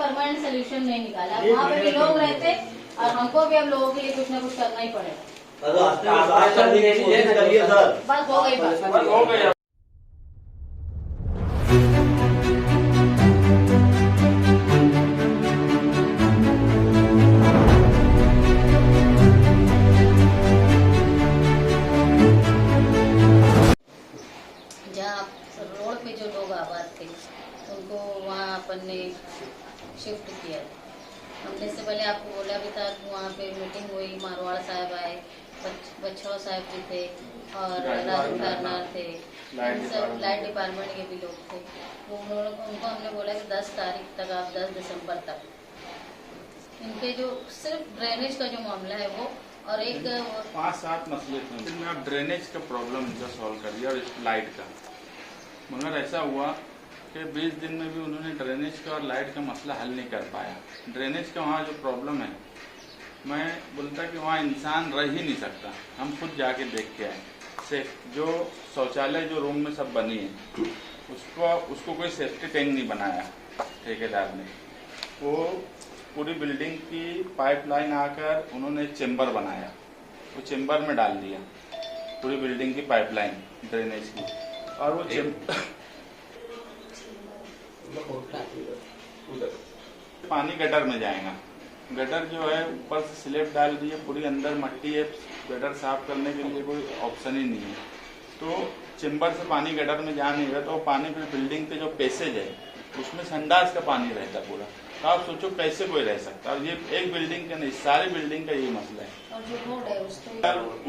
Permanent solution नहीं निकाला। वहाँ पे भी लोग रहते और हमको भी अब लोगों के लिए कुछ ना कुछ करना ही पड़ेगा। बस हो गई बात। रोड पे जो लोग आबाद थे उनको वहाँ अपन ने शिफ्ट किया। हमने से पहले आपको बोला भी था कि वहाँ पे मीटिंग हुई, मारवाड़ साहब आए, बच्चों साहब जी थे और राजू कारनार थे, इन सब लाइट डिपार्टमेंट के भी लोग थे। उनको हमने बोला कि 10 तारीख तक आप 10 दिसंबर तक इनके जो सिर्फ ड्रेनेज का जो मामला है वो और एक 5-7 मसले थे जिनमें आप ड्रेनेज का प्रॉब्लम इनका सॉल्व कर दिया और लाइट का, मगर ऐसा हुआ कि 20 दिन में भी उन्होंने ड्रेनेज का और लाइट का मसला हल नहीं कर पाया। ड्रेनेज का वहाँ जो प्रॉब्लम है, मैं बोलता कि वहाँ इंसान रह ही नहीं सकता। हम खुद जाके देख के आए से जो शौचालय जो रूम में सब बनी है उसको कोई सेफ्टी टैंक नहीं बनाया ठेकेदार ने। वो पूरी बिल्डिंग की पाइपलाइन आकर उन्होंने चेम्बर बनाया, वो चेम्बर में डाल दिया पूरी बिल्डिंग की पाइपलाइन ड्रेनेज की, और वो पानी गटर में जाएगा। गटर जो है ऊपर से स्लेब डाल दी है, पूरी अंदर मट्टी है, गटर साफ करने के लिए कोई ऑप्शन ही नहीं है। तो चेम्बर से पानी गटर में जा नहीं रहा, तो पानी फिर बिल्डिंग के जो पैसेज है उसमें संडास का पानी रहता पूरा। तो आप सोचो कैसे कोई रह सकता है। और ये एक बिल्डिंग का नहीं, सारी बिल्डिंग का यही मसला है। और जो रोड है उसको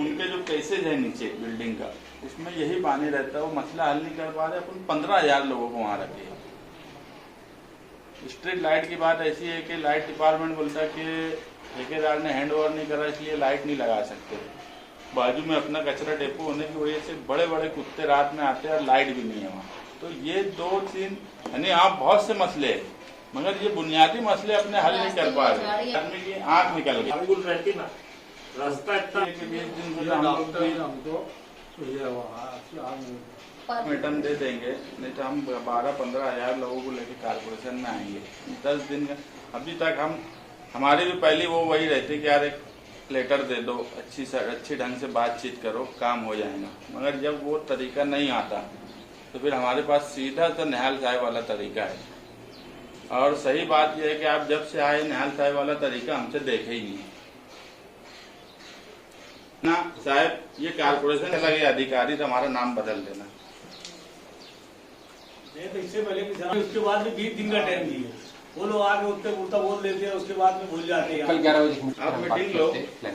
उनके जो पैसेज है नीचे बिल्डिंग का, उसमें यही पानी रहता है। वो मसला हल नहीं कर पा रहे। अपन 15,000 लोगों को वहाँ रखे। स्ट्रीट लाइट की बात ऐसी है कि लाइट डिपार्टमेंट बोलता है कि ठेकेदार ने हैंड ओवर नहीं करा इसलिए लाइट नहीं लगा सकते। बाजू में अपना कचरा डेपो होने की वजह से बड़े बड़े कुत्ते रात में आते हैं और लाइट भी नहीं है वहाँ। तो ये 2-3 यानी आप बहुत से मसले हैं, मगर ये बुनियादी मसले अपने हल नहीं कर पा रहे। आदमी की आँख निकल गई। मैडम दे देंगे, नहीं तो हम 12-15 हजार लोगों को लेकर कारपोरेशन में आएंगे। 10 दिन का अभी तक हमारी भी पहली वो वही रहती कि यार एक लेटर दे दो, अच्छी ढंग से बातचीत करो, काम हो जाएगा। मगर जब वो तरीका नहीं आता तो फिर हमारे पास सीधा तो निहाल साहब वाला तरीका है। और सही बात यह है कि आप जब से आए निहाल साहब वाला तरीका हमसे देखे ही नहीं ना साहब। ये कारपोरेशन के लगे अधिकारी तो हमारा नाम बदल देना। तो इससे पहले उसके बाद में 20 दिन का टाइम दिए, वो लोग आगे उठते उल्टा बोल देते हैं, उसके बाद में भूल जाते हैं। कल 11 बजे आप मीटिंग लो,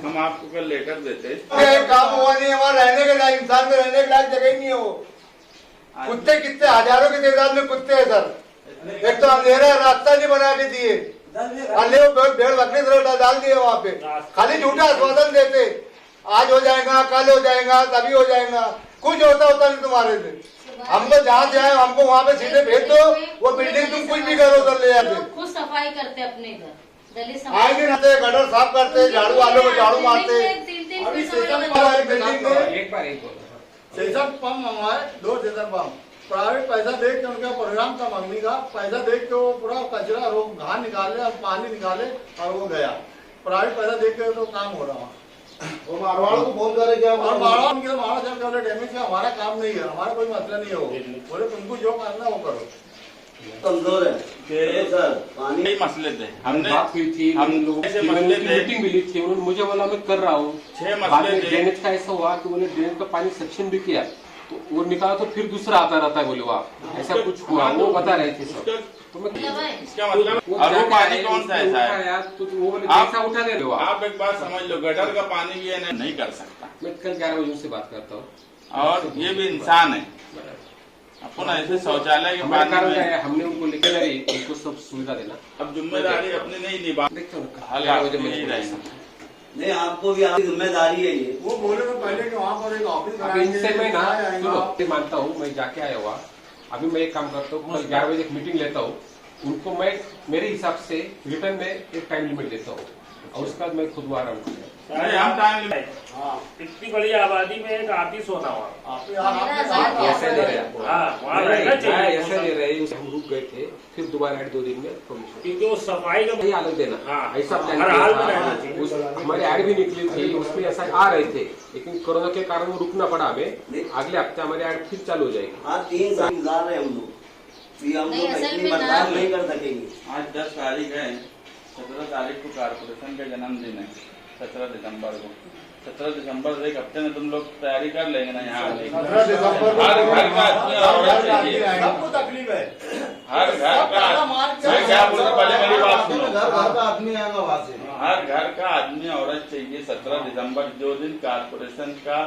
हम आपको कल लेटर देते। काम हुआ नहीं, हमारा रहने के लायक इंसान में रहने के लायक जगह ही नहीं है। वो कुत्ते कितने हजारों की तादाद में कुत्ते हैं सर। एक तो अंधेरा रास्ता नहीं बना के दिए, भेड़ बकरी डाल दिए वहाँ पे, खाली झूठा आश्वासन देते आज हो जाएगा, कल हो जाएगा, तभी हो जाएगा। कुछ होता नहीं तुम्हारे से। हमको जहाँ से आए हमको वहाँ पे सीधे भेज दो, वो बिल्डिंग तुम कुछ भी करो उधर ले जाते। खुद सफाई करते अपने घर, आएंगे रहते, गटर साफ करते, झाड़ू वालों को झाड़ू मारते। अभी सेशन पंप हमारे 2 सेशन पंप प्राइवेट पैसा देख के उनका प्रोग्राम था मंगनी का, पैसा देख के वो पूरा कचरा रोक घास निकाले और पानी निकाले और वो गया। प्राइवेट पैसा देख के तो काम हो रहा। वो मारवाड़ को फोन करे क्या, और मारवाड़ डैमेज का हमारा काम नहीं है, हमारा कोई मसला नहीं है। वो बोले तुमको जो करना वो करो। कमजोर है सर, पानी मसले थे। हमने बात हुई थी, हम लोगों की मीटिंग मिली थी, उन्होंने मुझे बोला मैं कर रहा हूँ। 6 मसले थे। ड्रेनेज का ऐसा हुआ कि उन्होंने ड्रेनेज का पानी सेक्शन भी किया, तो वो निकाला तो फिर दूसरा आता रहता है। बोले वाह ऐसा कुछ हुआ, वो बता रहे थे सब। तो मैं इसका मतलब और वो पानी कौन सा ऐसा है यार, तो वो बोले ऐसा उठा दे। आप एक बात समझ लो, गटर का पानी भी है नहीं कर सकता। मैं कल 11 बजे उनसे बात करता हूँ। और ये भी इंसान है, अपन ऐसे शौचालय के पानी में हमने उनको लेकर उनको सब सुविधा देना। अब जिम्मेदारी अपनी नहीं निभा नहीं, आपको भी आपकी जिम्मेदारी है ये। वो बोले तो पहले कि वहाँ पर एक ऑफिस इनसे मैं ना सुनो मानता हूँ, मैं जाके आया हुआ। अभी मैं एक काम करता हूँ, कल 11 बजे एक मीटिंग लेता हूँ, उनको मैं मेरे हिसाब से रिटर्न में एक टाइम लिमिट देता हूँ और उसके बाद मैं खुद आ रहा हूँ। नहीं हम टाइम हाँ इतनी बड़ी आबादी में एक ऑफिस होना हुआ। ऐसे ले रहे हैं हाँ वहाँ रहना चाहिए। ऐसे ले रहे हैं, हम रुक गए थे, फिर दोबारा ऐड 2 दिन में परमिशन क्योंकि वो सफाई का नहीं अलग देना। हाँ, ऐसा प्लान हर किया हाल में था। रहना चाहिए। हमारी ऐड भी निकली थी, उसमें ऐसा आ रहे थे, लेकिन कोरोना के कारण वो रुकना पड़ा हमें। अगले हफ्ते हमारी ऐड फिर चालू हो जाएगी। हाँ 3 साल गुजार रहे हम लोग, ये हम नहीं, लोग असल इतनी में बर्दाश्त ना- नहीं कर सकेंगे। आज 10 तारीख है, 17 तारीख को कारपोरेशन का जन्मदिन है, 17 दिसंबर को। 17 दिसंबर से एक हफ्ते में तुम लोग तैयारी कर लेंगे ना यहाँ आने की। 17 दिसंबर को हर घर का आदमी औरत चाहिए, सबको तकलीफ है। हर घर का। मैं क्या बोल रहा हूँ, पहले मेरी बात सुनो। घर का आदमी आएगा वहाँ से। हर घर का आदमी औरत चाहिए। 17 दिसंबर जो दिन कारपोरेशन का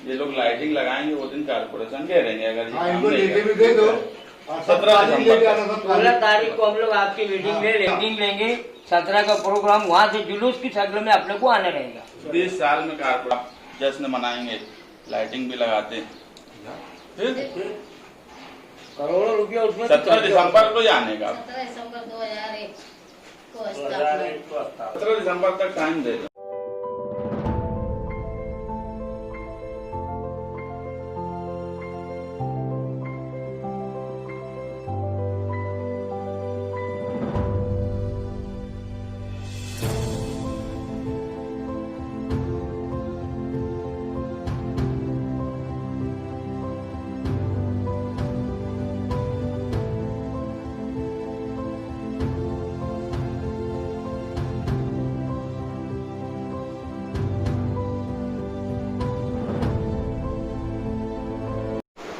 ये लोग लाइटिंग लगाएंगे वो दिन कारपोरेशन घेरेंगे। अगर ये हाँ, काम इनको नहीं नीचे भी करेंगे। दे दो। 17 दिसंबर 16 तारीख को हम लोग आपकी मीटिंग में मीटिंग लेंगे। 17 का प्रोग्राम वहाँ से जुलूस की शक्ल में अपने को आना रहेगा। 20 साल में कारपोरेशन जश्न मनाएंगे, लाइटिंग भी लगाते हैं। करोड़ों रुपया उसमें 17 दिसंबर को जाने का। 17 दिसंबर 2001 को 2001 को स्थापना। 17 दिसंबर तक टाइम दे दो।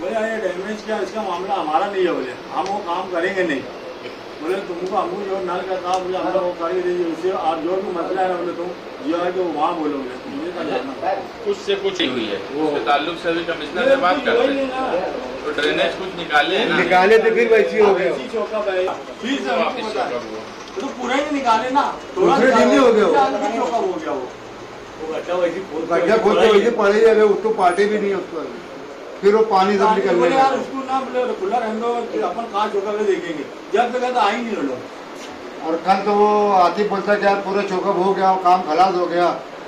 बोले ये डैमेज क्या, इसका मामला हमारा नहीं है। बोले हम वो काम करेंगे नहीं। बोले तुमको हमको जो नल का काम मुझे हम वो करके दीजिए, उससे आप जो भी मसला है ना बोले तुम जो है कि वहाँ बोलोगे, मुझे क्या जानना। कुछ से कुछ ही हुई है, उसके ताल्लुक से भी कमिश्नर से बात करते हैं तो ड्रेनेज कुछ निकाले है ना। निकाले तो फिर वैसी हो गया। चौकअप है, फिर से हमको वापिस पता है। चौकअप हुआ। तो पूरा ही निकाले ना, दूसरे दिन ही हो गया वो। चौकअप हो गया वो गड्ढा वैसी गड्ढा खोद के वैसे पड़े ही है, उसको पाटे भी नहीं उसको। फिर वो पानी सब निकलने बोले यार लगा। उसको ना बोले खुला रहने दो, फिर अपन कहाँ चौका के देखेंगे। जब तक आ ही नहीं लोग। और कल तो वो आतिफ बोलता कि यार पूरा चौकअप हो गया, काम खलास हो गया।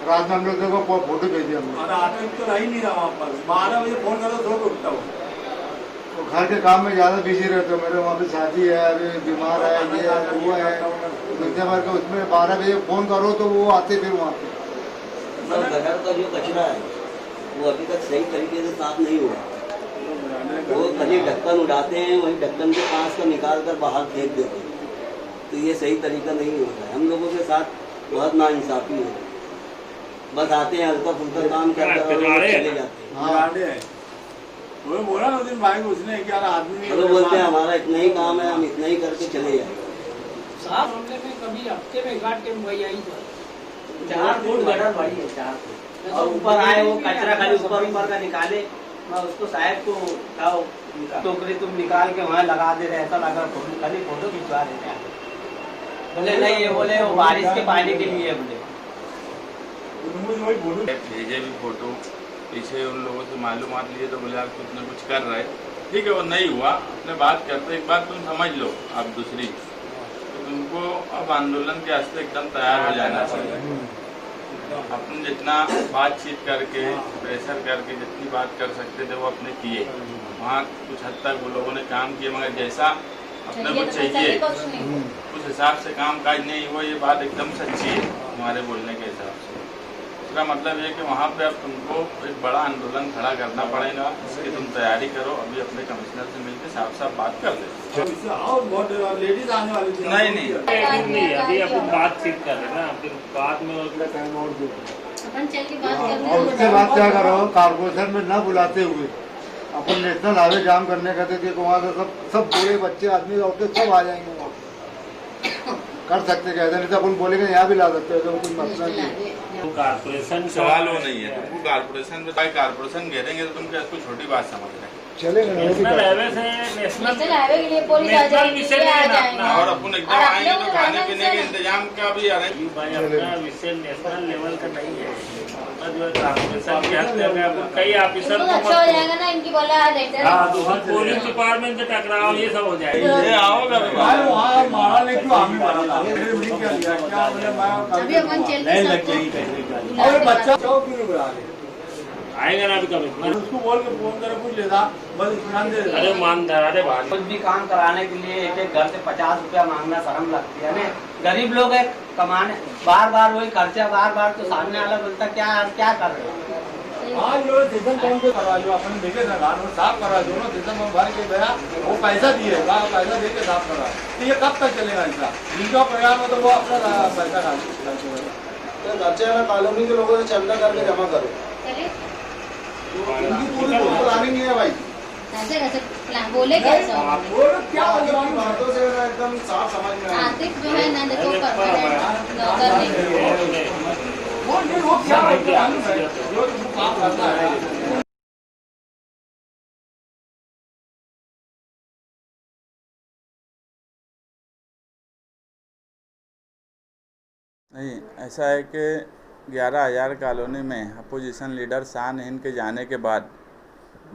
रात में हम लोग देखो फोटो भेजे हमने। और आते तो रह ही नहीं रहा वहाँ पर। 12 बजे फोन करो तो उठता हो। तो घर के काम में ज्यादा बिजी रहते हो। मेरे वहाँ पे शादी है, अभी बीमार है, ये है, वो है। दुनिया भर के उसमें 12 बजे फोन करो तो वो आते फिर वहाँ पे। सर गटर का जो कचरा है वो अभी तक सही तरीके से साफ नहीं हुआ। वो खाली ढक्कन उड़ाते हैं, वही ढक्कन के पास का निकाल कर बाहर फेंक देते हैं। तो ये सही तरीका नहीं होता है। हम लोगों के साथ बहुत नाइंसाफी है। बस आते हैं, हल्का फुल्का काम करते हैं और चले जाते हैं। बिगाड़े हैं। वो बोला ना उस दिन भाई को, उसने कि यार आदमी नहीं वो बोलते हैं हमारा इतना ही काम है, हम इतना ही करके चले जाएंगे। साफ मामले में कभी हफ्ते में घाट के वही आई 4 फुट गटर बड़ी है, 4 फुट। और ऊपर आए वो कचरा खाली ऊपर का निकाले। मैं उसको साहब को कहा टोकरी तुम निकाल के वहाँ लगा दे रहे, ऐसा लगा खाली फोटो खिंचवा देते हैं। बोले नहीं, ये बोले वो बारिश के पानी के लिए बोले। वही बोलूँ भेजे भी फोटो, पीछे उन लोगों से मालूमात लिए तो बोले आप कुछ न कुछ कर रहे। ठीक है, वो नहीं हुआ, अपने बात करते। एक बात तुम समझ लो, आप दूसरी तो तुमको अब आंदोलन के वास्ते एकदम तैयार हो जाना चाहिए। अपन जितना बातचीत करके प्रेशर करके जितनी बात कर सकते थे वो अपने किए। वहाँ कुछ हद तक वो लोगों ने काम किए, मगर जैसा अपने को चाहिए उस हिसाब से काम काज नहीं हुआ। ये बात एकदम सच्ची है हमारे बोलने के हिसाब से। इसका मतलब ये कि वहाँ पे अब तुमको एक बड़ा आंदोलन खड़ा करना पड़ेगा। इसकी तुम तैयारी करो। अभी अपने कमिश्नर से मिलकर साफ साफ बात कर ले। और बहुत लेडीज आने वाली थी। नहीं, अभी अपन बातचीत कर रहे हैं ना, फिर बाद में अपन चल के बात और करते उसके बाद क्या करो, कारपोरेशन में न बुलाते हुए अपन नेशनल हाईवे जाम करने का थे, वहाँ से सब बूढ़े बच्चे आदमी औरतें सब आ जाएंगे। वहाँ कर सकते क्या, नहीं तो अपन बोलेंगे यहाँ भी ला सकते हो, तो कोई मसला नहीं है। कारपोरेशन सवाल वो नहीं है। तुमको कारपोरेशन में कारपोरेशन घेरेंगे तो तुम क्या इसको छोटी बात समझ रहे हैं। चलेगा ना, वो भी नेशनल कर- हाईवे से नेशनल नेशनल हाईवे के लिए पुलिस आ नेशनल जाएगी, विषय ये आ में जाएंगे। अपना और अपन एकदम और आप आएंगे लोग तो खाने रहने पीने के से- इंतजाम का भी अरेंज। भाई अपना विषय नेशनल लेवल का नहीं है, अपना जो है ट्रांसपोर्टेशन के हद तक है, कई ऑफिसर इनको को अच्छा हो जाएगा ना, इनकी बोला पुलिस डिपार्टमेंट से टकराव ये सब हो जाएगा। ये आओगे भाई वहाँ मारा नहीं क्यों हमें मारा था फिर भी क्या लिया क्या बोले मैं अभी अपन चल लाइन के लग जाएगी पैसे का। और बच्चा क्यों क्यों बुला रहे आएगा ना अभी कभी उसको बोल के फोन करे कुछ लेता बस इतना दे देता। अरे मानदार, अरे भाई कुछ भी काम कराने के लिए एक एक घर से 50 रुपया मांगना शर्म लगती है ना। गरीब लोग है कमाने, बार बार वही खर्चा, बार बार तो सामने वाला बोलता क्या क्या कर रहे हो। हाँ जो स्टेशन पंप पे करवा जो अपन देखे ना गाँव में साफ करवा दोनों स्टेशन पंप भर के गया वो पैसा दिए पैसा दे के साफ करवा तो ये कब तक चलेगा ऐसा जिनका परिवार में तो वो अपना पैसा तो कॉलोनी के लोगों से चंदा करके जमा करो, चलिए उनकी पूरी प्लानिंग है भाई। कैसे कैसे बोले कैसे वो क्या उनकी बातों से एकदम साफ समझ में आया। आतिफ जो है ना देखो परमानेंट नौकर नहीं, वो क्या जो काम करता है नहीं, ऐसा है कि 11,000 कॉलोनी में अपोजिशन लीडर शान हिंद के जाने के बाद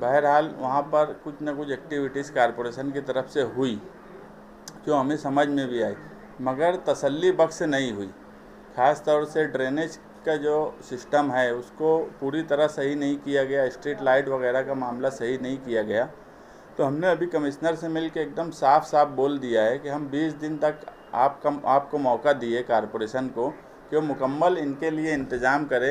बहरहाल वहाँ पर कुछ न कुछ एक्टिविटीज़ कारपोरेशन की तरफ से हुई जो हमें समझ में भी आई, मगर तसल्ली बख्श नहीं हुई। ख़ास तौर से ड्रेनेज का जो सिस्टम है उसको पूरी तरह सही नहीं किया गया, स्ट्रीट लाइट वगैरह का मामला सही नहीं किया गया। तो हमने अभी कमिश्नर से मिलकर एकदम साफ साफ बोल दिया है कि हम 20 दिन तक आपको मौका दिए कारपोरेशन को कि वो मुकम्मल इनके लिए इंतज़ाम करे।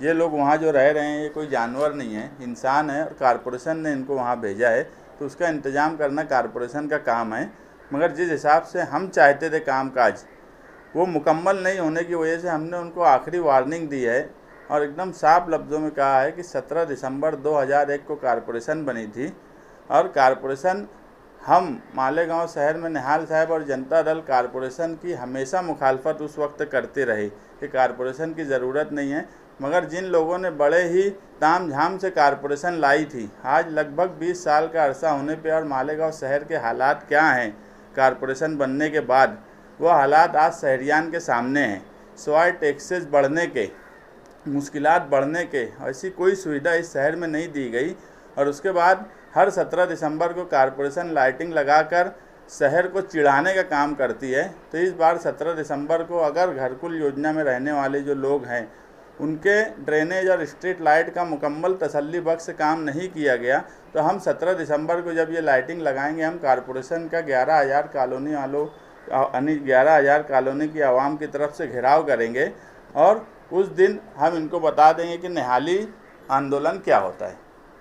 ये लोग वहाँ जो रह रहे हैं ये कोई जानवर नहीं है, इंसान है, और कारपोरेशन ने इनको वहाँ भेजा है तो उसका इंतज़ाम करना कारपोरेशन का काम है। मगर जिस हिसाब से हम चाहते थे कामकाज वो मुकम्मल नहीं होने की वजह से हमने उनको आखिरी वार्निंग दी है और एकदम साफ लफ्ज़ों में कहा है कि 17 दिसंबर 2001 को कारपोरेशन बनी थी और कारपोरेशन हम मालेगांव शहर में निहाल साहब और जनता दल कारपोरेशन की हमेशा मुखालफत उस वक्त करते रहे कि कारपोरेशन की ज़रूरत नहीं है। मगर जिन लोगों ने बड़े ही ताम झाम से कारपोरेशन लाई थी, आज लगभग 20 साल का अरसा होने पे और मालेगांव शहर के हालात क्या हैं कारपोरेशन बनने के बाद, वो हालात आज शहरियान के सामने हैं। सिवाय टैक्सेस बढ़ने के, मुश्किलात बढ़ने के, ऐसी कोई सुविधा इस शहर में नहीं दी गई। और उसके बाद हर 17 दिसंबर को कारपोरेशन लाइटिंग लगाकर शहर को चिढ़ाने का काम करती है। तो इस बार 17 दिसंबर को अगर घरकुल योजना में रहने वाले जो लोग हैं उनके ड्रेनेज और स्ट्रीट लाइट का मुकम्मल तसल्ली बख्श काम नहीं किया गया तो हम 17 दिसंबर को जब ये लाइटिंग लगाएंगे हम कारपोरेशन का 11,000 कॉलोनी वालों 11,000 कॉलोनी की आवाम की तरफ से घेराव करेंगे और उस दिन हम इनको बता देंगे कि निहाली आंदोलन क्या होता है।